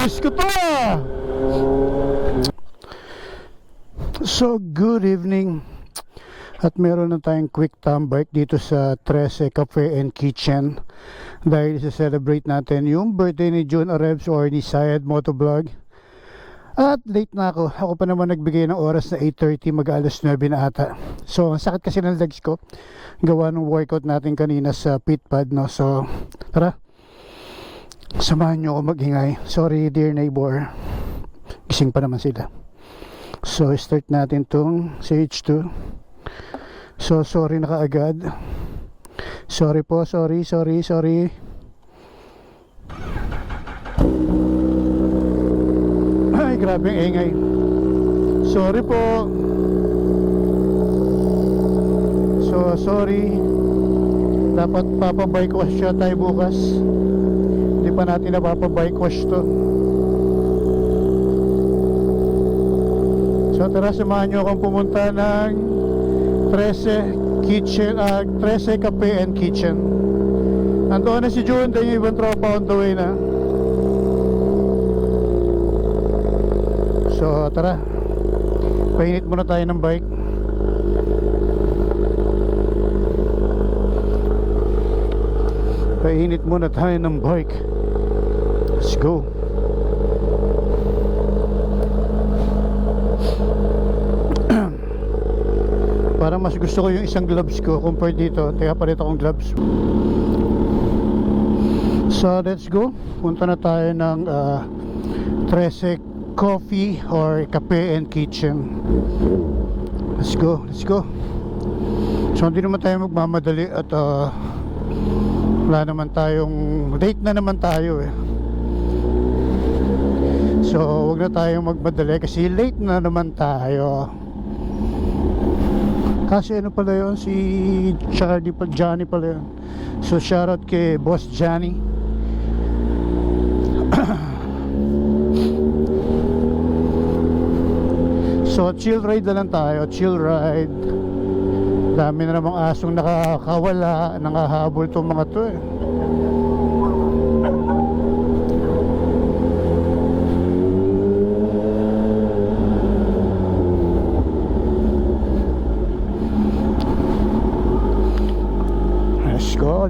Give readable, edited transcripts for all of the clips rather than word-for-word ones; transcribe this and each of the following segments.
Diyos ko to ah! So, good evening. At meron na tayong quick tambike dito sa 13 Cafe and Kitchen dahil sa-celebrate natin yung birthday ni June Arebs or ni Syed Motovlog. At late na ako. Ako pa naman nagbigay ng oras na 8:30, mag-alas 9 na ata. So, ang sakit kasi ng legs ko. Gawa ng workout natin kanina sa pit pad, no? So, tara. Samahan nyo ako mag-ingay. Sorry, dear neighbor. Gising pa naman sila. So, start natin tong CH2. So, sorry na kaagad. Sorry po, sorry. Ay, grabe ang ingay. Sorry po. So, sorry. Dapat papabike wash siya tayo bukas. Hindi pa natin napapabike wash to. So, tara, samahan nyo akong pumunta ng 13 Cafe and Kitchen. Nandoon na si June, dahil yung ibang tropa on the way na. So tara, painit muna tayo ng bike. Painit muna tayo ng bike. Let's go. Parang mas gusto ko yung isang gloves ko compared dito. Kaya palit akong gloves. So let's go. Punta na tayo ng 13 Coffee or Cafe and Kitchen. Let's go. So hindi naman tayo magmamadali. At wala naman tayong late na naman tayo eh. So wag na tayong magmadali kasi late na naman tayo. Kasi ano pala yun, si Johnny pala yun. So shoutout kay Boss Johnny. So chill ride na lang tayo, chill ride. Dami na namang asong nakakawala, nakahabol tong mga to eh.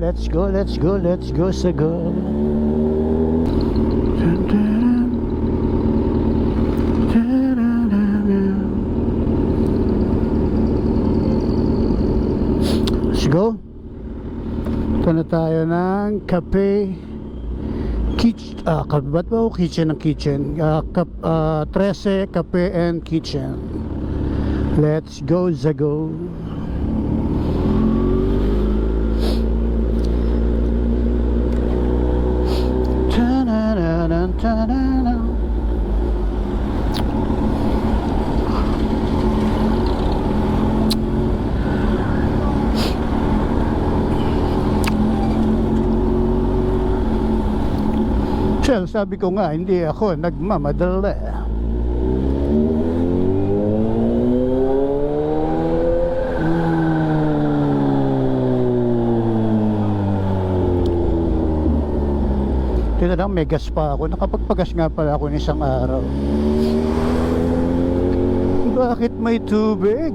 Let's go, so go. Let's go. Ito na tayo ng Cafe Kitchen. Ba't ba ako kitchen ng kitchen? 13 Cafe and Kitchen. Let's go, Zago. Well, sabi ko nga, hindi ako nagmamadali. Tila lang, may gas pa ako. Nakapagpagas nga pala ako ng isang araw. Bakit may tubig?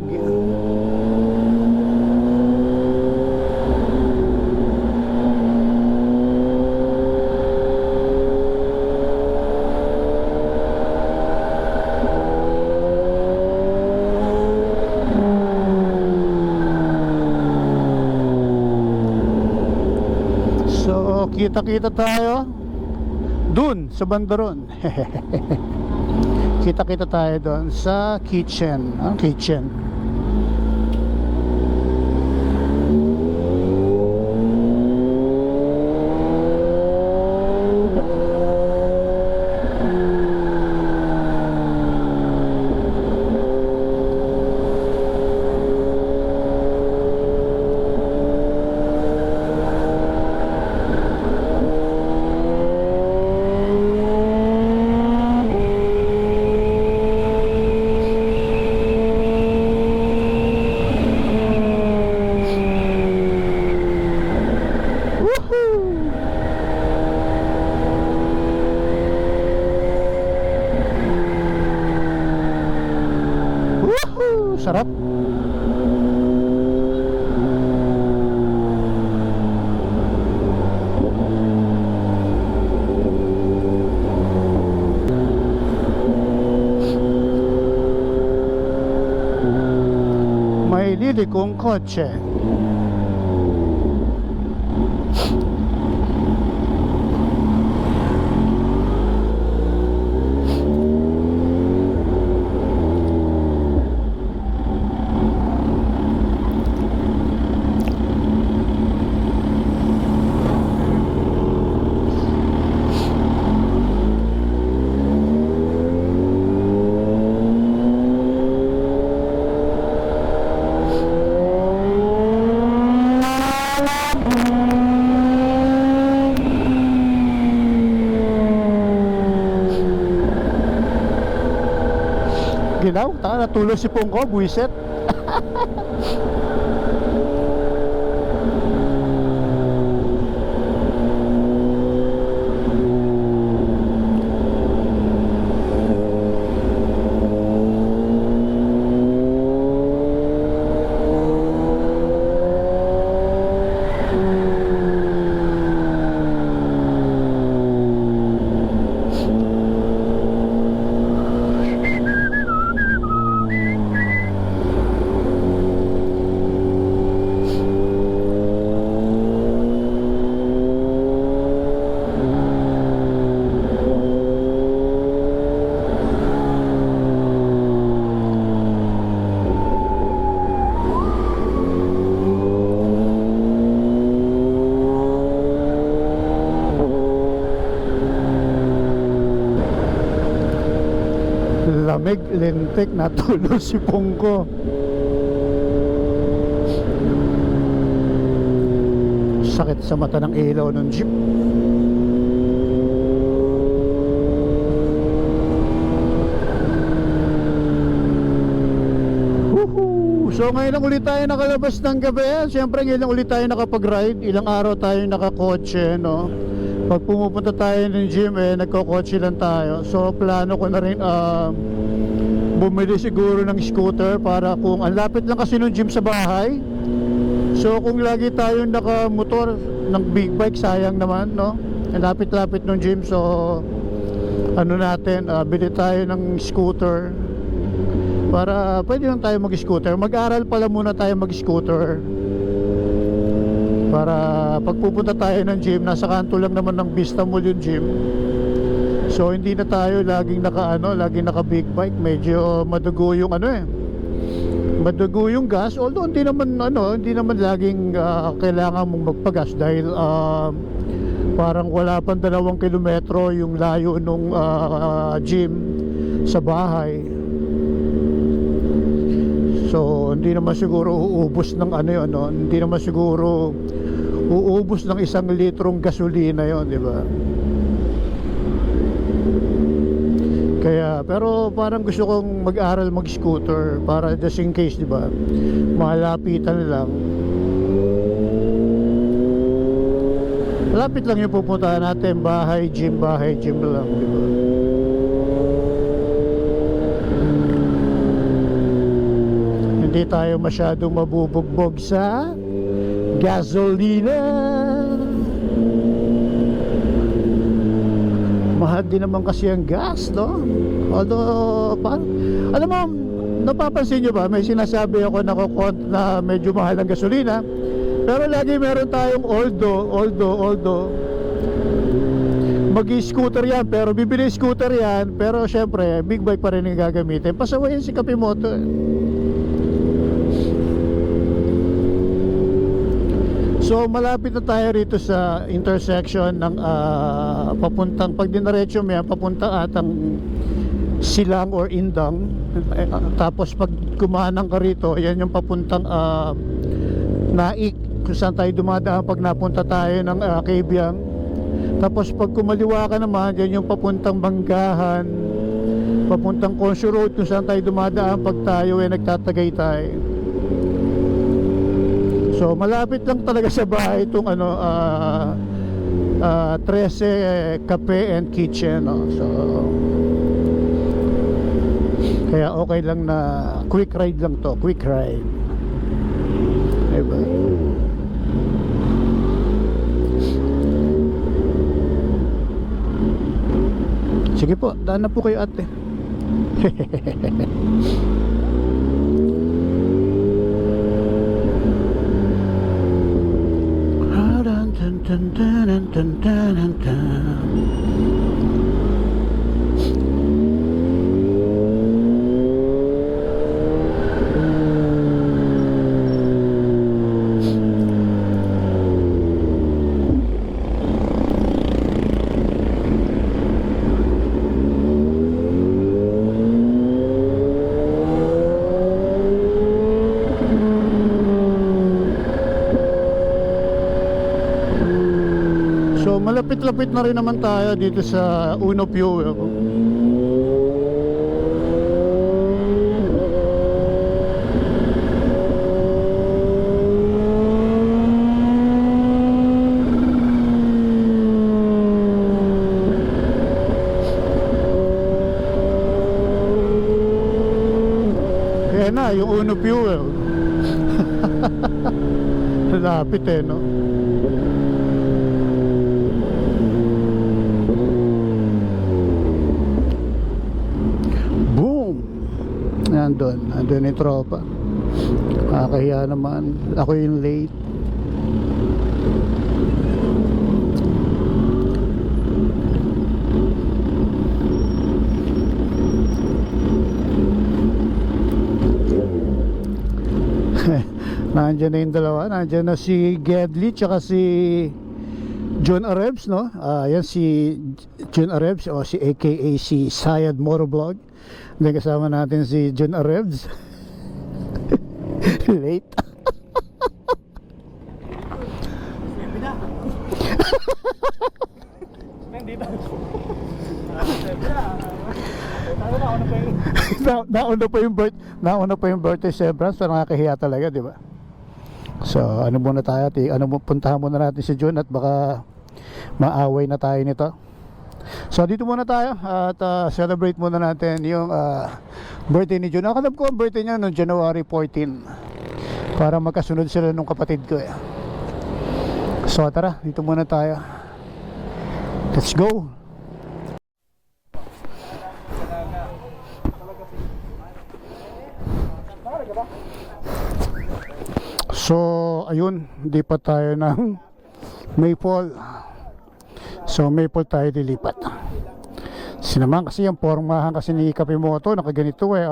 Kita-kita tayo dun sa bandaron. Kita-kita tayo dun sa kitchen. Ang kitchen. sarap. May lilikong kotse. Ginaw, taka natulog si Pongko, buwiset. Lamig, lintik, natulog si Pongko. Sakit sa mata ng ilaw ng jeep. Woohoo! So ngayon lang ulit tayo nakalabas ng gabi. Siyempre ngayon lang ulit tayo nakapag-ride. Ilang araw tayo nakakotse, no? Pag pumupunta tayo ng gym, nagkokotse lang tayo. So plano ko na rin bumili siguro ng scooter para kung ang lapit lang kasi ng gym sa bahay. So kung lagi tayong nakamotor ng big bike, sayang naman, no? Ang lapit-lapit ng gym. So ano natin, bili tayo ng scooter para pwede lang tayo mag-scooter. Mag-aral pala muna tayo mag-scooter para pagpupunta tayo ng gym, nasa kanto lang naman ng Vista Mall yung gym. So hindi na tayo laging naka big bike. Medyo madugo yung madugo yung gas. Although hindi naman laging kailangan mong magpagas dahil parang wala pang 2 kilometro yung layo nung gym sa bahay. So hindi naman siguro uubos ng hindi naman siguro uubos ng 1 litrong gasolina yon, di ba? Kaya, pero parang gusto kong mag-aral mag-scooter para just in case, di ba? Malapitan lang. Malapit lang yung pupuntahan natin, bahay, gym lang, di ba? Hindi tayo masyadong mabubugbog sa gasolina. Mahal din naman kasi ang gas, no? Although, alam mo, napapansin nyo ba, may sinasabi ako na medyo mahal ang gasolina, pero lagi meron tayong although mag-scooter yan, pero bibili scooter yan, pero syempre big bike pa rin yung gagamitin. Pasawayin si Kapimoto. So malapit na tayo rito sa intersection ng papuntang, pag dinaretso mo yan, papuntang atang Silang or Indang. Tapos pag kumanang ka rito, yan yung papuntang Naik, kung saan tayo dumadaan pag napunta tayo ng Kabyang. Tapos pag kumaliwa ka naman, yan yung papuntang Banggahan, papuntang Consyo Road, kung saan tayo dumadaan pag tayo nagtatagaytay. So malapit lang talaga sa bahay itong 13 Cafe and Kitchen, no? So Kaya okay lang na quick ride lang to, quick ride. Diba? Sige po, daan na po kayo ate. So malapit-lapit na rin naman tayo dito sa Uno Fuel. Kaya na yung Uno Fuel. Lapit eh, no? Nandun yung tropa. Kaya naman ako yung late. Nandiyan na yung dalawa. Nandiyan na si Gedli tsaka si John Arebs, no? Yan si John Arebs o si aka si Sayad Motovlog. Then kasama natin si John Arebs. Late. Nauna pa yung birthday celebrants, pero nakakahiya talaga, di ba? So ano muna tayo, puntahan muna natin si John at baka maaway na tayo nito. So dito muna tayo at celebrate muna natin yung birthday ni John. Alam ko ang birthday niya noong January 14, para magkasunod sila nung kapatid ko eh. So tara, dito muna tayo. Let's go. So ayun, di pa tayo ng Maple. So Maple tayo dilipat. Sinaman kasi yung pormahan kasi ni Kapimoto, nakaganito eh.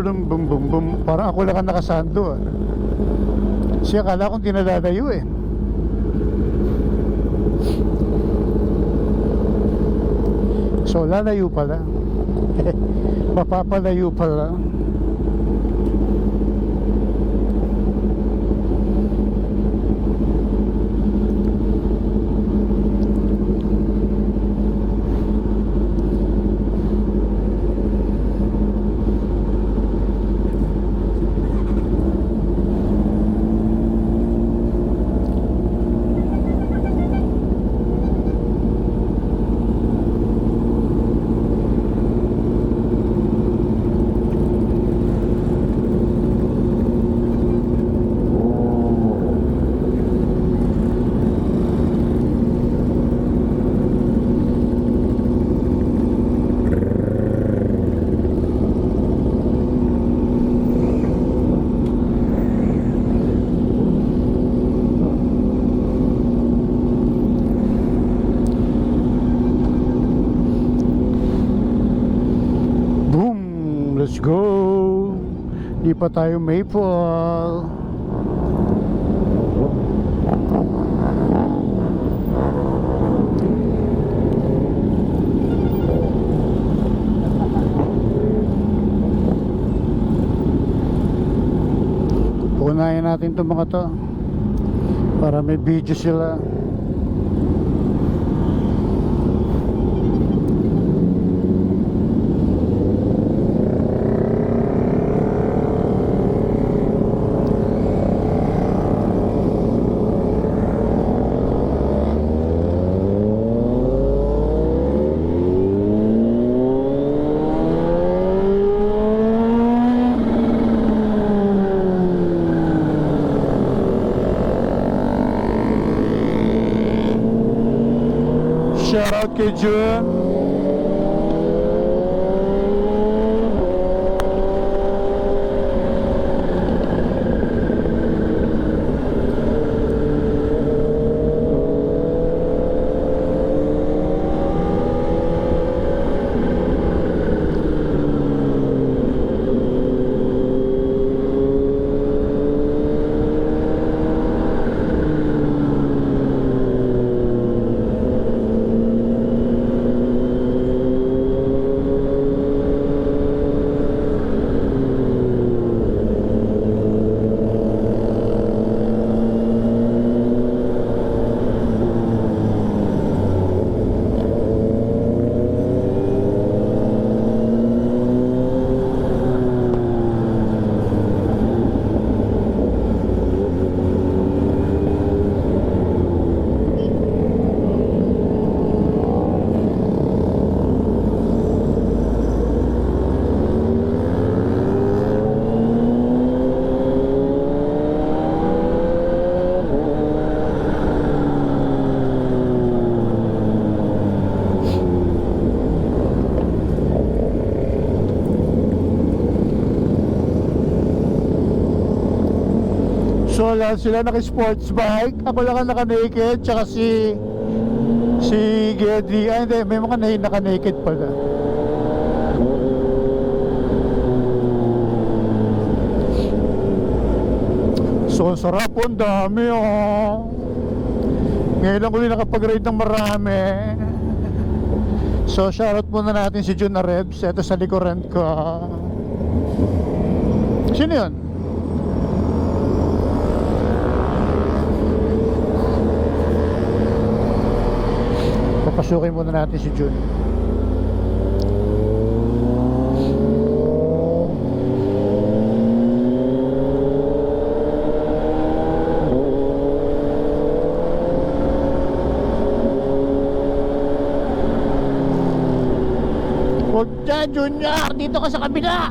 Bum bum bum. Parang ako lang ang nakasando. Siya kala kong dinadadayo eh. So lalayo pala. Mapapalayo pala. let's go. Di pa tayo Maple. Punayan natin itong mga to para may video sila. Shout out kay Jun. So lahat sila naka-sports bike. Ako lang ang naka-naked. Tsaka si Geddy. Ay hindi, may mga naka-naked pala. So sarap po, ang dami oh. Ngayon lang ulit nakapag-ride ng marami. So shoutout muna natin si Jun Arebs. Ito sa likuran ko. Sino yun? Papasukin muna natin si Jun. Huwag dyan, Junior! Dito ka sa kabila!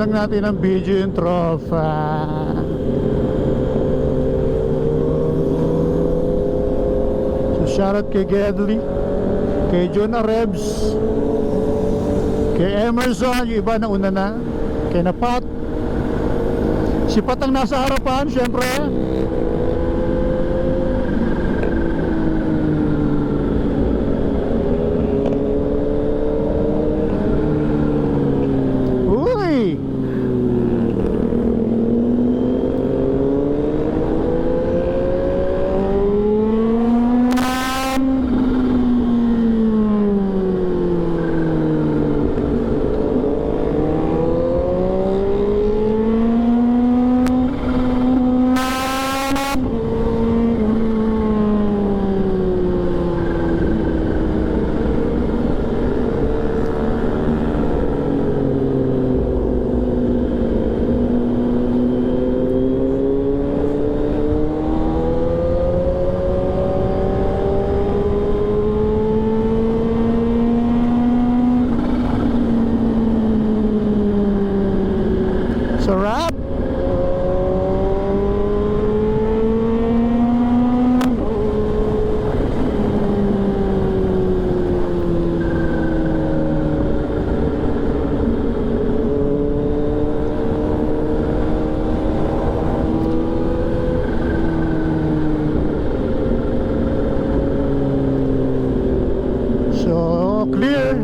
Lang natin ang video yung tropa. So shoutout kay Gedley, kay John Arebs, kay Emerson, yung iba na una na, kay Napat, si Pat ang nasa harapan syempre. Sarap! So, clear.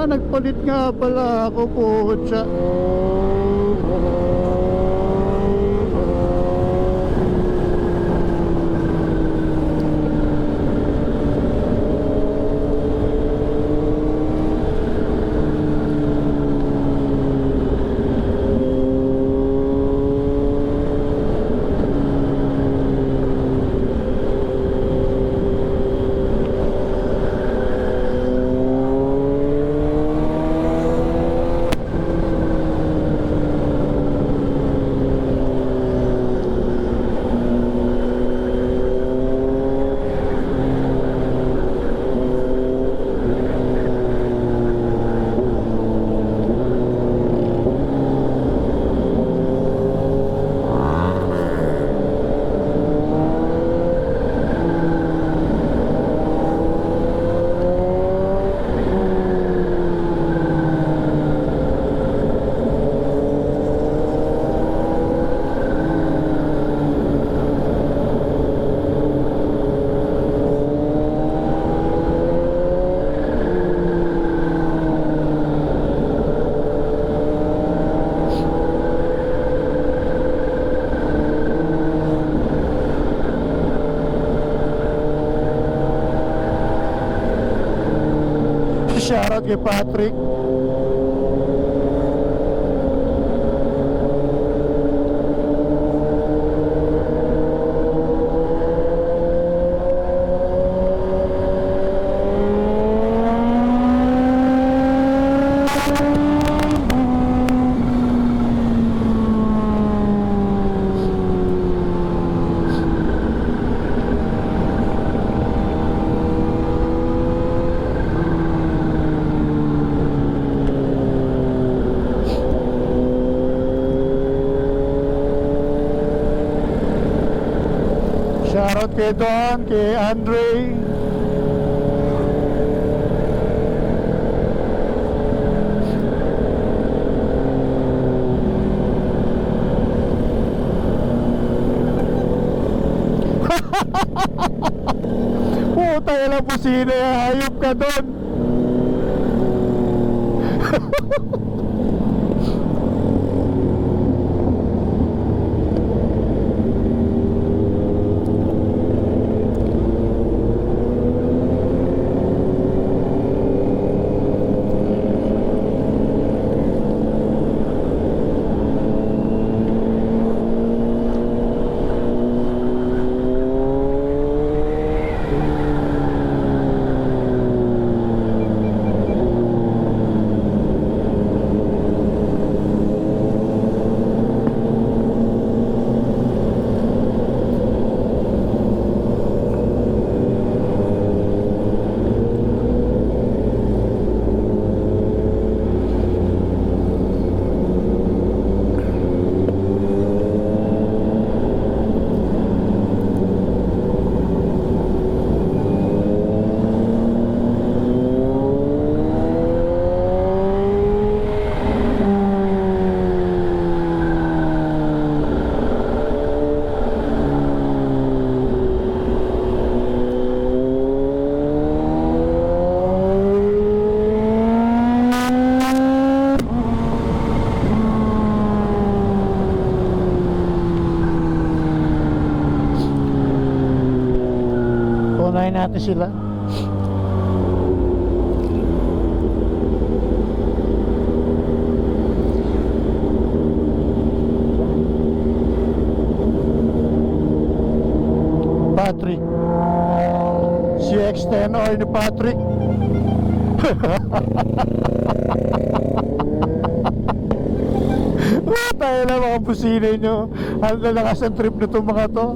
Nagpalit nga pala ako po sa shoutout kay Patrick. Shoutout kay Don, kay Andre. Puta ka lang po sino, hayop ka Don. Unahin natin sila. Patrick. Si X10R ni Patrick. Tayo na mga busina nyo. Ang lalakas ang trip na itong mga to.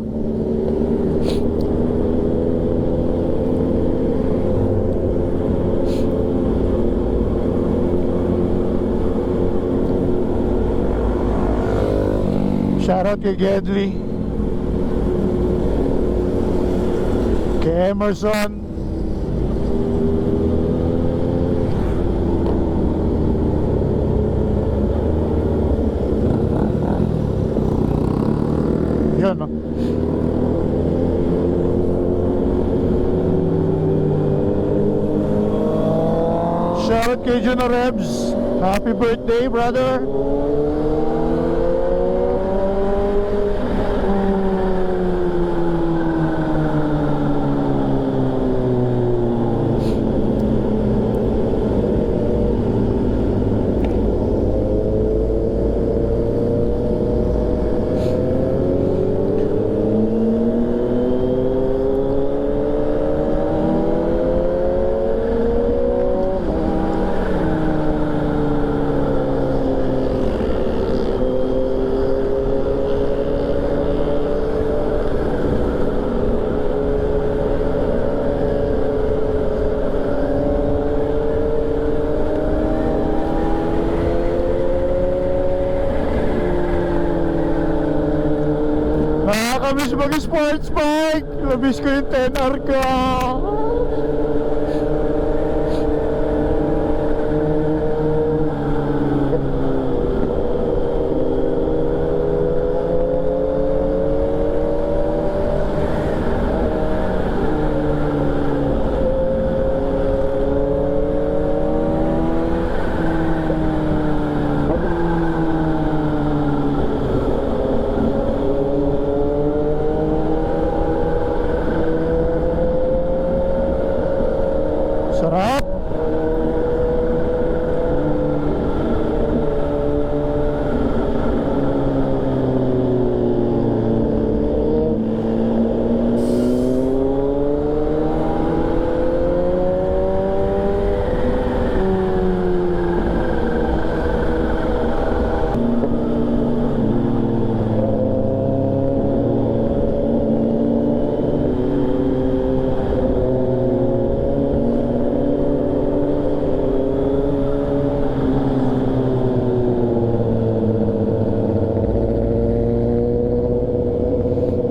Shoutout kay Gedley, kay Emerson, yun no? Shoutout kay Juno Rebs. Happy birthday, brother. Nakakamiss mag-sports bike. Namiss ko yung 10R ko. Sarap.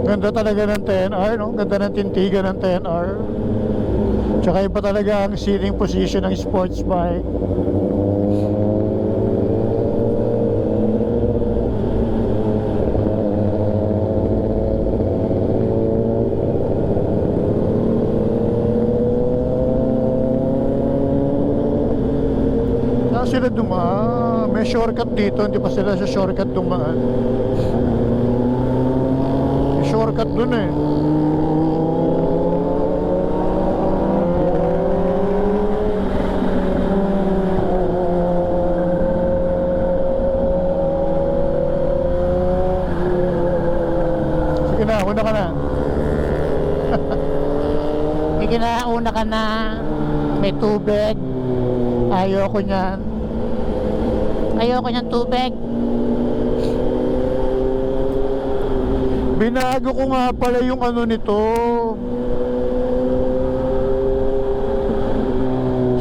Ganda talaga ng 10R, no? Ganda ng tintigan ng 10R. Tsaka iba talaga ang seating position ng sports bike. Saan sila dumaan? May shortcut dito, hindi pa sila sa shortcut dumaan. Shortcut dun eh. Sige na, una ka na. Sige na, una ka na. May tubig. Ayoko niyan. Ayoko niyan tubig. Binago ko nga pala yung ano nito.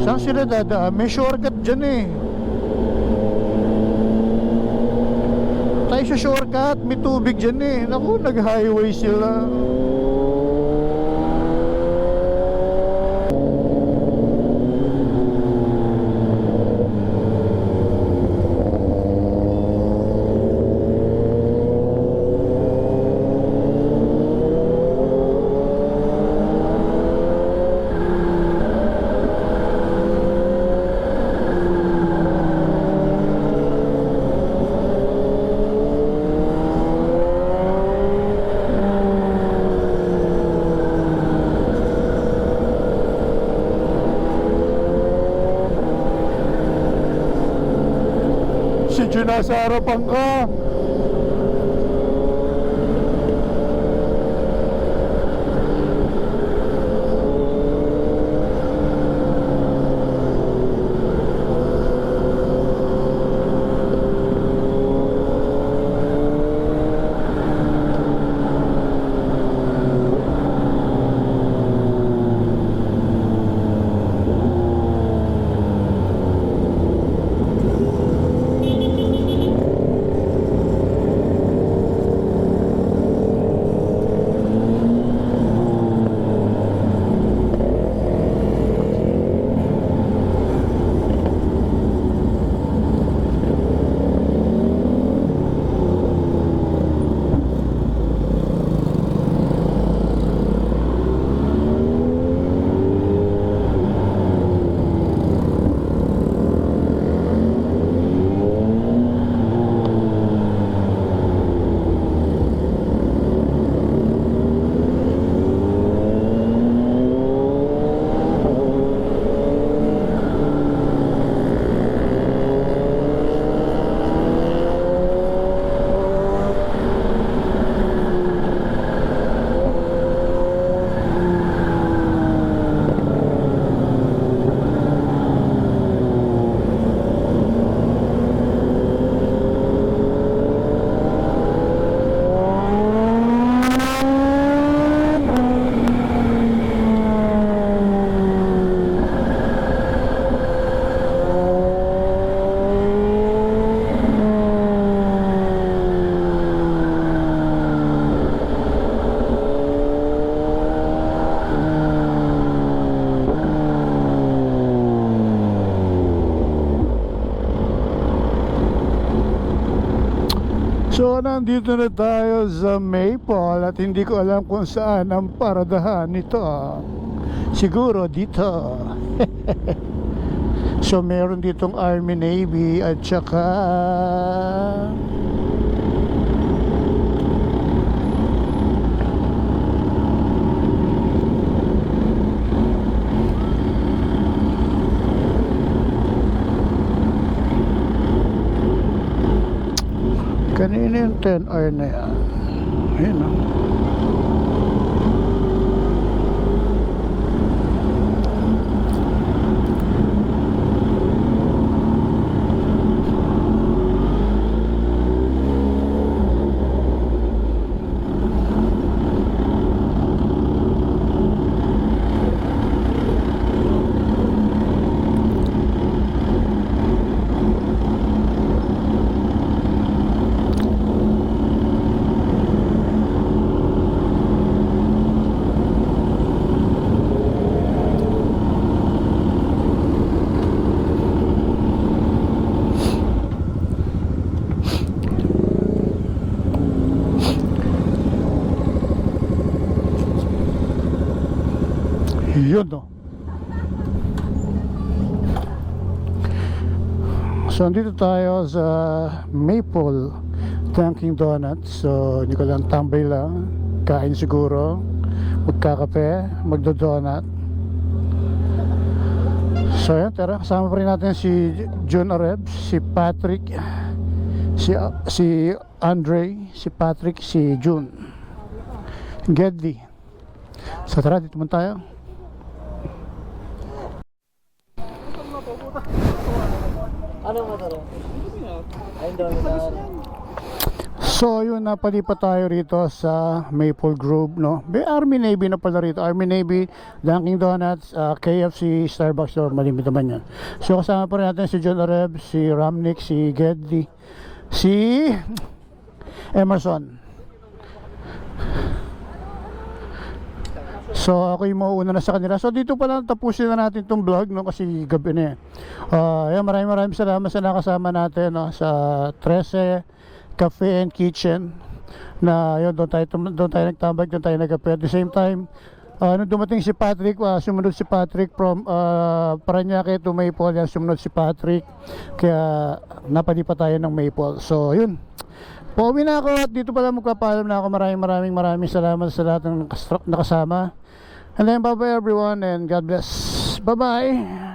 Saan sila dadaan? May shortcut dyan eh. Tayo sa shortcut, may tubig dyan eh. Naku, nag-highway sila. Si Jun nasa harapan ka. nandito na tayo sa Maple at hindi ko alam kung saan ang paradahan nito. Siguro dito. So meron ditong Army, Navy at saka kanina yung 10R na yan. Ayun o. Yun o. So andito tayo sa Maple Dunkin Donuts. So hindi ko lang, tambay lang, kain siguro, magkakape, magdodonut. So yan, tara, kasama pa rin natin si Jun Arebs, si Patrick, si Andre, si Patrick, si Jun Geddy. So tara, dito man tayo. Ano mo taro? Ay, dami na. So yun, napalipat tayo rito sa Maple Grove, no? May Army, Navy na pala rito. Army, Navy, Dunkin Donuts, KFC, Starbucks, or malimit naman yan. So kasama pa rin natin si John Areb, si Ramnick, si Geddy, si Emerson. So ako yung mauuna na sa kanila. So dito pala tapusin na natin itong vlog, no, kasi gabi na eh. Maraming salamat sa nakasama natin, no, sa 13 Cafe and Kitchen. Na yun, doon tayo nagtambag, doon tayo nagkape. At the same time, nung dumating si Patrick, sumunod si Patrick from Parañaque to Maple. Yan, sumunod si Patrick. Kaya napalipat tayo ng Maple. So yun, pauwi na ako at dito pala magpapaalam na ako. Maraming salamat sa lahat ng nakasama. And then bye bye everyone and God bless. Bye bye.